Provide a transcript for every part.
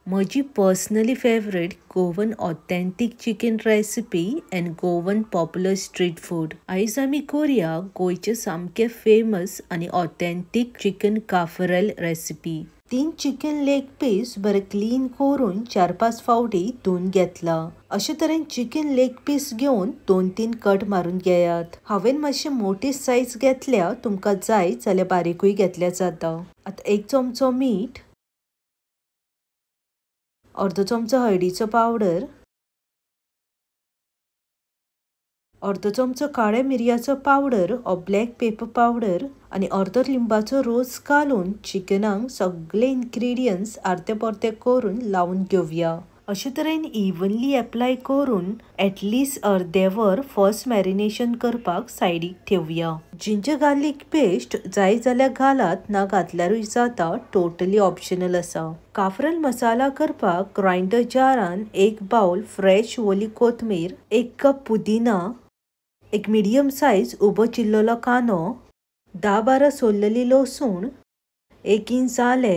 म्हजी personally favourite Goan authentic chicken recipe and Goan popular street food. आयज आमी करूया गोयचे सामके फेमस आणि authentic chicken cafreal recipe. 3 chicken leg piece बरे क्लीन करून 4-5 फावटी धुवन घेतला। अशे तरेन चिकन लेग पीस घेऊन 2-3 कट मारून घेयात। हांवें मातशे मोठी साइज घेतल्या, तुमकां जाय जाल्यार बारीकूय घेतल्या जाता। आता 1 चमचो मीठ, अर्धो चमचो हळदीचो पावडर, अर्धो चमचो काळे मिरयाचो पावडर ओ ब्लॅक पेपर पावडर आणि अर्धो लिंबाचो रोस घालून चिकनाक सगळे इन्ग्रेडियंट्स आर्ते परते करून लावून घेवया। अशे तरेन इवनली अप्लाय करून एटलीस्ट अर्दे वर फर्स्ट मॅरिनेशन करपाक सायडीक ठेवया। जिंजर गार्लिक पेस्ट जाय जाल्यार घालात, ना घातल्यारूय जाता, टोटली ऑप्शनल आसा। काफरेल मसाला करपाक ग्राइंडर जारान 1 बाउल फ्रेश ओली कोथमीर, 1 कप पुदिना, 1 मीडियम साइज उबो चिल्ललो कांदो, 10-12 सोललेली लसूण, 1 इंच आले,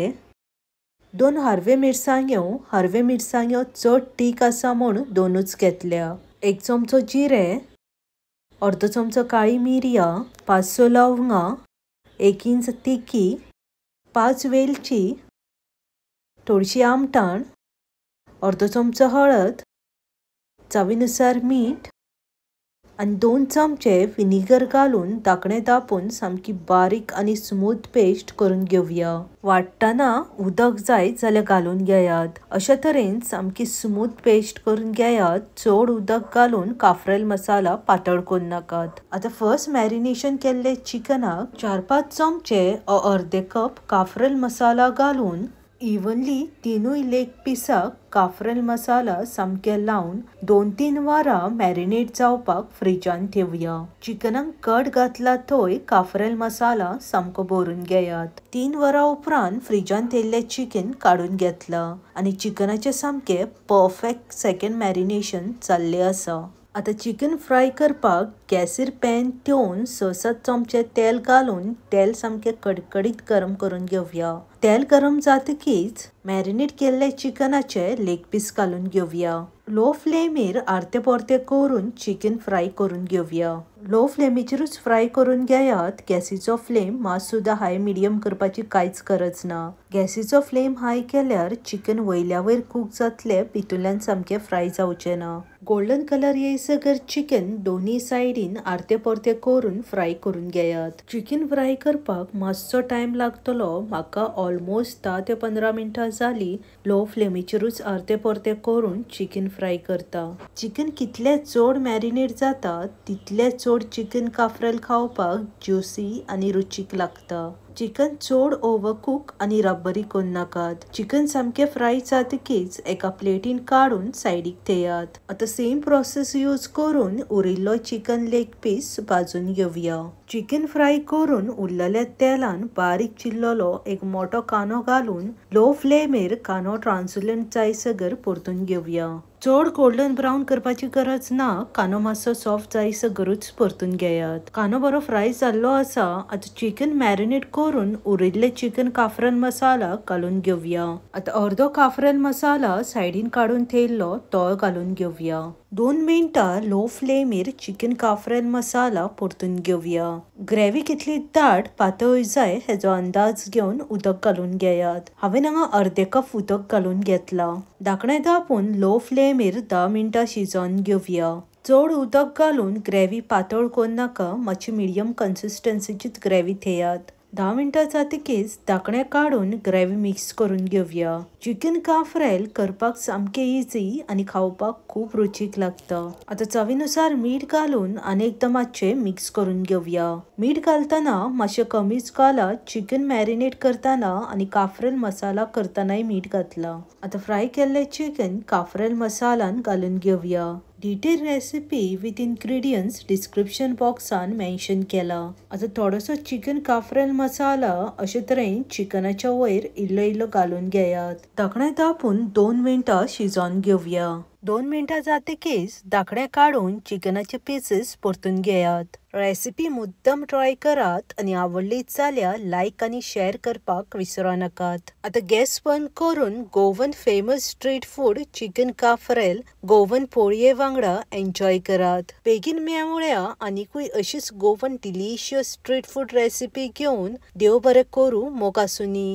2 हरवे मिरसांग्यो चड तीख आसा म्हूण 2च घेतल्या, 1 चमचो जिरे, अर्धो चमचो काळी मिरयां, 5-6 लवंगां, 1 इंच तिखी, 5 वेलची, थोडीशी आमटाण, अर्धो चमचो हळद, चवीनुसार मीठ आणि 2 चमचे विनेगर घालून धाकणे दापून सामकी बारीक आणि स्मूथ पेस्ट करून घेवया। वाटताना उदक जाय जाल्यार घालून घेयात। अशा तरेन सामकी स्मूथ पेस्ट करून घेयात। चड उदक घालून काफरेल मसाला पातळ करून नाकात। आता फर्स्ट मॅरिनेशन केल्ले चिकनाक 4-5 चमचे ओ अर्धे कप काफरेल मसाला घालून इवनली तीनूय लेग पीसाक काफरेल मसाला सामके लावून 2-3 वरां मॅरिनेट जावपाक फ्रिजान ठेवया। चिकनाक कट घातला थंय काफरेल मसाला सामको भरून घेयात। 3 वरां उपरांत फ्रिजान थेयल्ले चिकन काढून घेतला आणि चिकनाचे सामके परफेक्ट सेकंड मॅरिनेशन जाल्ले आसा। आता चिकन फ्राय करपाक गॅसीर पॅन ठेवून 6-7 चमचे तेल घालून तेल सामके कडकडीत गरम करून घेवया। तेल गरम जातकीच मॅरिनेट केल्ले चिकनाचे लेग पीस घालून घेवया। लो फ्लेमीर आर्ते परते करून चिकन फ्राय करून घेवया। लो फ्लेमीचेरूच फ्राय करून घेयात। गॅसीचो फ्लेम मात सुद्धा हाय मिडियम करपाची कांयच गरज ना। गॅसीचो फ्लेम हाय केल्यार चिकन वयल्या वयर कुक जातले, भितूरल्यान सामके फ्राय जावचे ना। गोल्डन कलर येयसर चिकन दोन्ही साइडीन आर्ते परते करून फ्राय करून घेयात। चिकन फ्राय करपाक मातसो टाइम लागतलो। म्हाका ऑलमोस्ट 10 ते 15 मिनिटां जाली लो फ्लेमीचेरूच आर्ते परते करून चिकन फ्राय करता। चिकन कितले चड मॅरिनेट जाता तितले चड चिकन काफरेल खावपाक ज्युसी आणि रुचीक लागता। चिकन चड ओव्हरकुक आणि रबरी करून नाकात। चिकन सामके फ्राय जातकीच एका प्लेटीन काढून सायडीक ठेयात। आता सेम प्रोसेस यूज करून उरिल्लो चिकन लेग पीस भाजून घेवया। चिकन फ्राय करून उरलेल्या तेलान बारीक चिल्ललो 1 मोठो कांदो घालून लो फ्लेमीर कांदो ट्रान्सलंट जायसर परतून घेवया। चड गोल्डन ब्राउन करपाची गरज ना, कांदो मातसो सॉफ्ट जायसरूच परतून घेयात। कांदो बरो फ्राय जाल्लो आसा। आता चिकन मॅरिनेट करून उरिल्ले चिकन काफरेल मसाला घालून घेवया। आता अर्धो काफरेल मसाला सायडीन काढून थेयल्लो तो घालून घेवया। 2 मिनिटां लो फ्लेमीर चिकन काफरेल मसाला परतून घेवया। ग्रेव्ही कितली दाट पातळ जाय हेजो अंदाज घेवन उदक घालून घेयात। हांवें हांगा अर्धे कप उदक घालून घेतला। धाकणे दापून लो फ्लेमीर 10 मिनिटां शिजोवन घेवया। चड उदक घालून ग्रेव्ही पातळ करून नाका, मातशी मिडियम कन्सिस्टन्सीचीच ग्रेव्ही थेयात। 10 मिनिटां जातकीच धाकणे काढून ग्रेव्ही मिक्स करून घेवया। चिकन काफरेल करपाक सामके इझी आणि खावपाक खूप रुचीक लागता। आता चवीनुसार मीठ घालून अनेकदा मातशे मिक्स करून घेवया। मीठ घालताना मातशे कमीच घालात। चिकन मॅरिनेट करताना आणि काफरेल मसाला करतानाय मीठ घातला। आता फ्राय केल्ले चिकन काफरेल मसालान घालून घेवया। Detail recipe with ingredients description बॉक्सान मेन्शन केला। आता थोडोसो चिकन काफरेल मसाला अशे तरेन चिकनाच्या वयर इल्लो इल्लो घालून घेयात। धाकणे दापून 2 मिनिटां शिजोवन घेवया। 2 मिनटां जातकीच धाकणें काढून चिकनाचे पीसेस परतून घेयात। रेसिपी मुद्दम ट्राय करात आणि आवडलीच जाल्यार लायक आणि शेअर करपाक विसरू नाकात। आता गॅस बंद करून Goan famous street food chicken cafreal Goan पोळये वांगडा एन्जॉय करात। बेगीन मेळ्ळ्या आनीकूय अशीच Goan delicious street food recipe घेवन देव बरें करूं मोग आसूनी।